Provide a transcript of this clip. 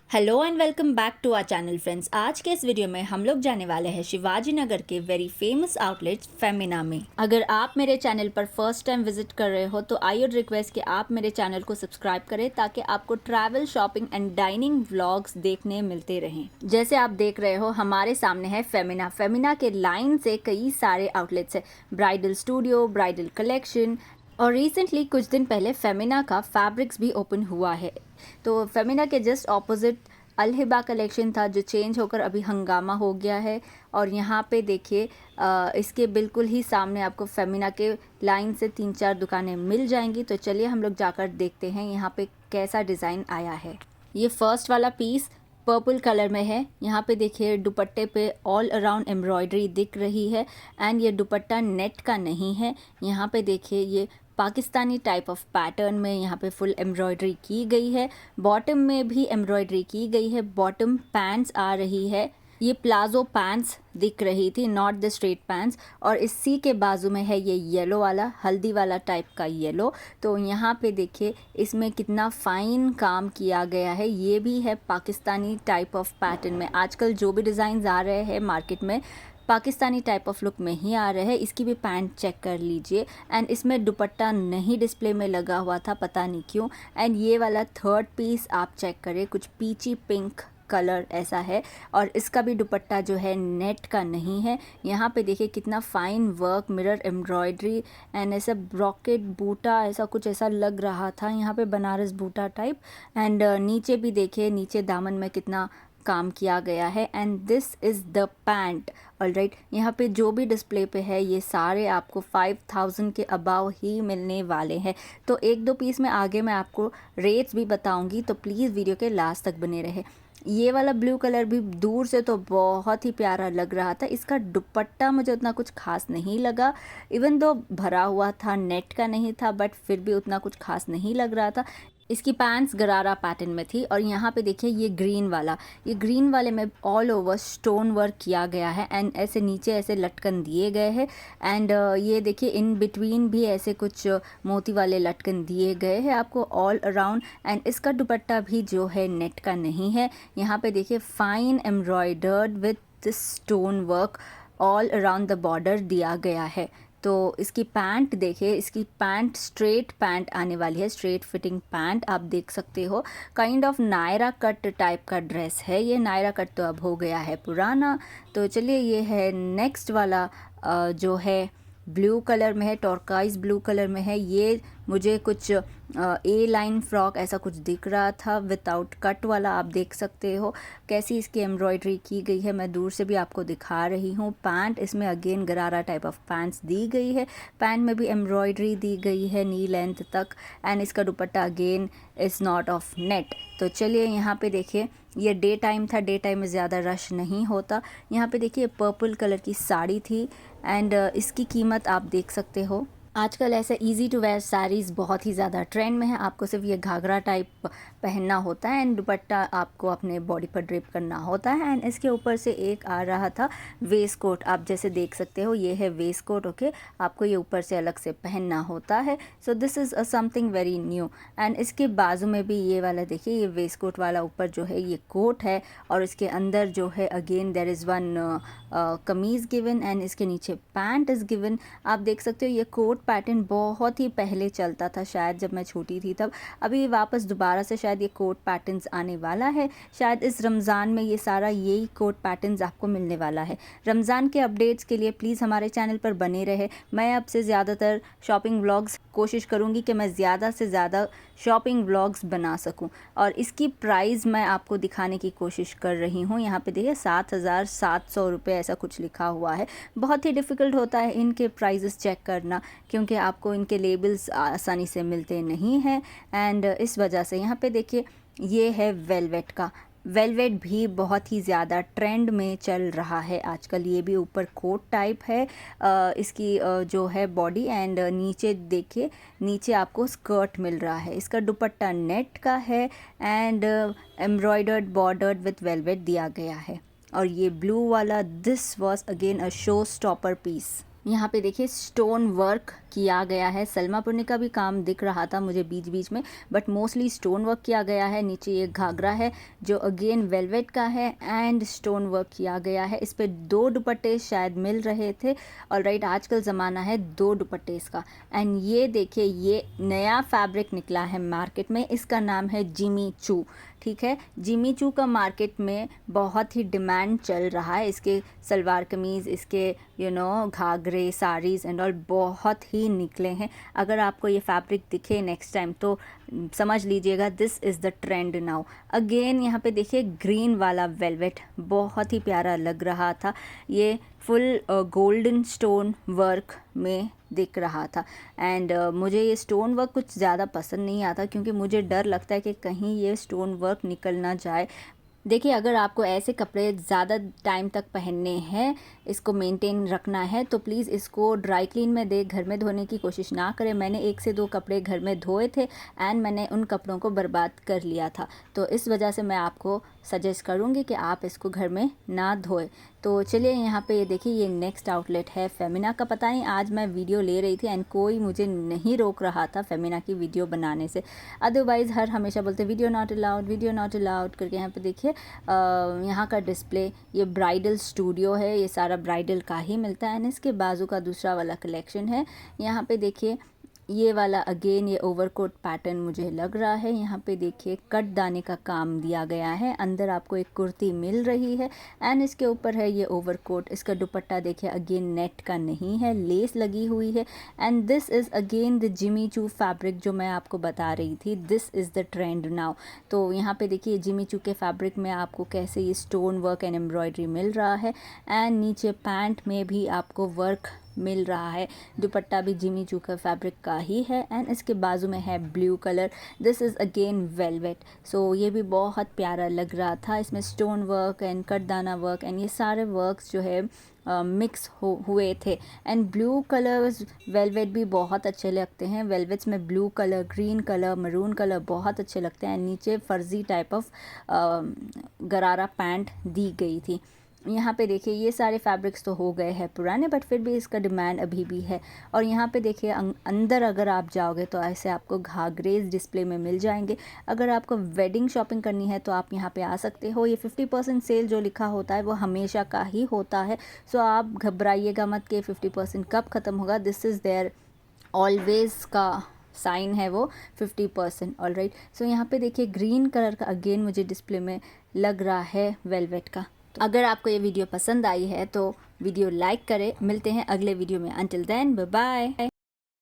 Hello and welcome back to our channel friends. आज के इस वीडियो में हम लोग जाने वाले हैं शिवाजी नगर के वेरी फेमस आउटलेट फेमिना में। अगर आप मेरे चैनल पर फर्स्ट टाइम विजिट कर रहे हो तो आई वुड रिक्वेस्ट कि आप मेरे चैनल को सब्सक्राइब करें ताकि आपको travel, shopping and dining vlogs देखने मिलते रहें। जैसे आप देख रहे हो हमारे सामने है फेमिना। फेमिना के लाइन से कई सारे आउटलेट्स है, ब्राइडल स्टूडियो, ब्राइडल कलेक्शन, और रिसेंटली कुछ दिन पहले फेमिना का फैब्रिक्स भी ओपन हुआ है। तो फेमिना के जस्ट ऑपोजिट अलहिबा कलेक्शन था जो चेंज होकर अभी हंगामा हो गया है। और यहाँ पे देखिए इसके बिल्कुल ही सामने आपको फेमिना के लाइन से 3-4 दुकानें मिल जाएंगी। तो चलिए हम लोग जाकर देखते हैं यहाँ पे कैसा डिज़ाइन आया है। ये फर्स्ट वाला पीस पर्पल कलर में है। यहाँ पे देखिए दुपट्टे पे ऑल अराउंड एम्ब्रॉयडरी दिख रही है एंड ये दुपट्टा नेट का नहीं है। यहाँ पे देखिए ये पाकिस्तानी टाइप ऑफ पैटर्न में यहाँ पे फुल एम्ब्रॉयडरी की गई है। बॉटम में भी एम्ब्रॉयडरी की गई है। बॉटम पैंट्स आ रही है, ये प्लाजो पैंट्स दिख रही थी, नॉट द स्ट्रेट पैंट्स। और इसी के बाजू में है ये येलो वाला, हल्दी वाला टाइप का येलो। तो यहाँ पे देखिए इसमें कितना फ़ाइन काम किया गया है। ये भी है पाकिस्तानी टाइप ऑफ पैटर्न में। आजकल जो भी डिज़ाइन आ रहे हैं मार्केट में पाकिस्तानी टाइप ऑफ लुक में ही आ रहे हैं। इसकी भी पैंट चेक कर लीजिए एंड इसमें दुपट्टा नहीं डिस्प्ले में लगा हुआ था, पता नहीं क्यों। एंड ये वाला थर्ड पीस आप चेक करें, कुछ पीची पिंक कलर ऐसा है और इसका भी दुपट्टा जो है नेट का नहीं है। यहाँ पे देखिए कितना fine work, mirror embroidery and ऐसा ब्रॉकेट बूटा ऐसा कुछ ऐसा लग रहा था यहाँ पे, बनारस बूटा टाइप। एंड नीचे भी देखिए, नीचे दामन में कितना काम किया गया है। And this is the pant. Alright, यहाँ पे जो भी डिस्प्ले पे है ये सारे आपको 5000 के अबाव ही मिलने वाले हैं। तो एक दो पीस में आगे मैं आपको रेट्स भी बताऊंगी, तो प्लीज़ वीडियो के लास्ट तक बने रहे। ये वाला ब्लू कलर भी दूर से तो बहुत ही प्यारा लग रहा था। इसका दुपट्टा मुझे उतना कुछ खास नहीं लगा, इवन दो भरा हुआ था, नेट का नहीं था, बट फिर भी उतना कुछ खास नहीं लग रहा था। इसकी पैंट्स गरारा पैटर्न में थी। और यहाँ पे देखिए ये ग्रीन वाला, ये ग्रीन वाले में ऑल ओवर स्टोन वर्क किया गया है एंड ऐसे नीचे ऐसे लटकन दिए गए हैं। एंड ये देखिए इन बिटवीन भी ऐसे कुछ मोती वाले लटकन दिए गए हैं आपको ऑल अराउंड। एंड इसका दुपट्टा भी जो है नेट का नहीं है। यहाँ पे देखिए fine embroidered with stone work all around the border दिया गया है। तो इसकी पैंट देखिए, इसकी पैंट स्ट्रेट पैंट आने वाली है, स्ट्रेट फिटिंग पैंट आप देख सकते हो। Kind of Naira cut type का ड्रेस है ये। नायरा कट तो अब हो गया है पुराना। तो चलिए ये है नेक्स्ट वाला जो है ब्लू कलर में है, टॉर्काइज ब्लू कलर में है। ये मुझे कुछ ए लाइन फ्रॉक ऐसा कुछ दिख रहा था, विदाउट कट वाला। आप देख सकते हो कैसी इसकी एम्ब्रॉयडरी की गई है, मैं दूर से भी आपको दिखा रही हूँ। पैंट इसमें अगेन गरारा टाइप ऑफ पैंट्स दी गई है। पैंट में भी एम्ब्रॉयडरी दी गई है नी लेंथ तक। एंड इसका दुपट्टा again is not of net. तो चलिए यहाँ पे देखिए, ये डे टाइम था, डे टाइम में ज़्यादा रश नहीं होता। यहाँ पे देखिए पर्पल कलर की साड़ी थी एंड इसकी कीमत आप देख सकते हो। आजकल ऐसे इजी टू वेयर साड़ीज़ बहुत ही ज़्यादा ट्रेंड में है। आपको सिर्फ ये घाघरा टाइप पहनना होता है एंड दुपट्टा आपको अपने बॉडी पर ड्रिप करना होता है। एंड इसके ऊपर से एक आ रहा था वेस्ट कोट, आप जैसे देख सकते हो ये है वेस्ट कोट। ओके, आपको ये ऊपर से अलग से पहनना होता है। So this is something very new. And इसके बाजू में भी ये वाला देखिए, ये वेस्ट कोट वाला ऊपर जो है ये कोट है और इसके अंदर जो है again there is one kameez given and इसके नीचे पैंट इज़ गिवन। आप देख सकते हो ये कोट पैटर्न बहुत ही पहले चलता था, शायद जब मैं छोटी थी तब। अभी वापस दोबारा से शायद ये कोट पैटर्न्स आने वाला है। शायद इस रमज़ान में ये सारा यही कोट पैटर्न्स आपको मिलने वाला है। रमज़ान के अपडेट्स के लिए प्लीज़ हमारे चैनल पर बने रहे। मैं अब से ज़्यादातर शॉपिंग व्लॉग्स कोशिश करूँगी कि मैं ज़्यादा से ज़्यादा शॉपिंग व्लॉग्स बना सकूँ। और इसकी प्राइस मैं आपको दिखाने की कोशिश कर रही हूँ। यहाँ पे देखिए 7700 रुपये ऐसा कुछ लिखा हुआ है। बहुत ही डिफ़िकल्ट होता है इनके प्राइजेस चेक करना, क्योंकि आपको इनके लेबल्स आसानी से मिलते नहीं हैं। एंड इस वजह से यहाँ पे देखिए ये है वेलवेट का। वेलवेट भी बहुत ही ज़्यादा ट्रेंड में चल रहा है आजकल। ये भी ऊपर कोट टाइप है इसकी जो है बॉडी। एंड नीचे देखिए, नीचे आपको स्कर्ट मिल रहा है। इसका दुपट्टा नेट का है and embroidered bordered with velvet दिया गया है। और ये ब्लू वाला, this was again a show stopper piece. यहाँ पे देखिए स्टोन वर्क किया गया है, सलमा पुन्नी का भी काम दिख रहा था मुझे बीच बीच में, बट मोस्टली स्टोन वर्क किया गया है। नीचे ये घाघरा है जो अगेन वेलवेट का है एंड स्टोन वर्क किया गया है। इस पे 2 दुपट्टे शायद मिल रहे थे। और राइट, आजकल ज़माना है 2 दुपट्टे इसका। एंड ये देखिए, ये नया फैब्रिक निकला है मार्केट में, इसका नाम है जिमी चू। ठीक है, जिमी चू का मार्केट में बहुत ही डिमांड चल रहा है। इसके सलवार कमीज़, इसके घाघरे, साड़ीज़ एंड ऑल बहुत ही निकले हैं। अगर आपको ये फैब्रिक दिखे नेक्स्ट टाइम तो समझ लीजिएगा this is the trend now. Again यहाँ पे देखिए ग्रीन वाला वेलवेट बहुत ही प्यारा लग रहा था। ये फुल गोल्डन स्टोन वर्क में दिख रहा था। एंड मुझे ये स्टोन वर्क कुछ ज़्यादा पसंद नहीं आता, क्योंकि मुझे डर लगता है कि कहीं ये स्टोन वर्क निकल ना जाए। देखिए, अगर आपको ऐसे कपड़े ज़्यादा टाइम तक पहनने हैं, इसको मेंटेन रखना है, तो प्लीज़ इसको ड्राई क्लीन में दे, घर में धोने की कोशिश ना करें। मैंने 1 से 2 कपड़े घर में धोए थे एंड मैंने उन कपड़ों को बर्बाद कर लिया था। तो इस वजह से मैं आपको सजेस्ट करूँगी कि आप इसको घर में ना धोए। तो चलिए, यहाँ पे ये देखिए, ये नेक्स्ट आउटलेट है फेमिना का। पता नहीं आज मैं वीडियो ले रही थी एंड कोई मुझे नहीं रोक रहा था फेमिना की वीडियो बनाने से। अदरवाइज़ हर हमेशा बोलते video not allowed, video not allowed करके। यहाँ पे देखिए यहाँ का डिस्प्ले, ये ब्राइडल स्टूडियो है, ये सारा ब्राइडल का ही मिलता है। एंड इसके बाजू का दूसरा वाला कलेक्शन है। यहाँ पे देखिए ये वाला अगेन ये ओवरकोट पैटर्न मुझे लग रहा है। यहाँ पे देखिए कट दाने का काम दिया गया है, अंदर आपको एक कुर्ती मिल रही है एंड इसके ऊपर है ये ओवरकोट। इसका दुपट्टा देखिए अगेन नेट का नहीं है, लेस लगी हुई है। And this is again the Jimmy Choo fabric जो मैं आपको बता रही थी, this is the trend now. तो यहाँ पे देखिए जिमी चू के फैब्रिक में आपको कैसे ये स्टोन वर्क एंड एम्ब्रॉयडरी मिल रहा है एंड नीचे पैंट में भी आपको वर्क मिल रहा है। दुपट्टा भी जिमी चू का फैब्रिक का ही है एंड इसके बाजू में है blue colour. This is again velvet. So ये भी बहुत प्यारा लग रहा था। इसमें stone work and katdana work and ये सारे वर्क्स जो है मिक्स हुए थे। एंड ब्लू कलर्स वेलवेट भी बहुत अच्छे लगते हैं। वेलवेट्स में blue colour, green colour, maroon colour बहुत अच्छे लगते हैं। नीचे फर्जी टाइप ऑफ गरारा पैंट दी गई थी। यहाँ पे देखिए ये सारे फैब्रिक्स तो हो गए हैं पुराने, बट फिर भी इसका डिमांड अभी भी है। और यहाँ पे देखिए अंदर अगर आप जाओगे तो ऐसे आपको घाघरेज डिस्प्ले में मिल जाएंगे। अगर आपको वेडिंग शॉपिंग करनी है तो आप यहाँ पे आ सकते हो। ये 50% सेल जो लिखा होता है वो हमेशा का ही होता है। सो आप घबराइएगा मत कि 50% कब ख़त्म होगा। दिस इज़ देयर ऑलवेज़ का साइन है वो 50%। ऑल राइट, सो यहाँ पे देखिए ग्रीन कलर का अगेन मुझे डिस्प्ले में लग रहा है वेलवेट का। तो अगर आपको ये वीडियो पसंद आई है तो वीडियो लाइक करें। मिलते हैं अगले वीडियो में। Until then, bye bye.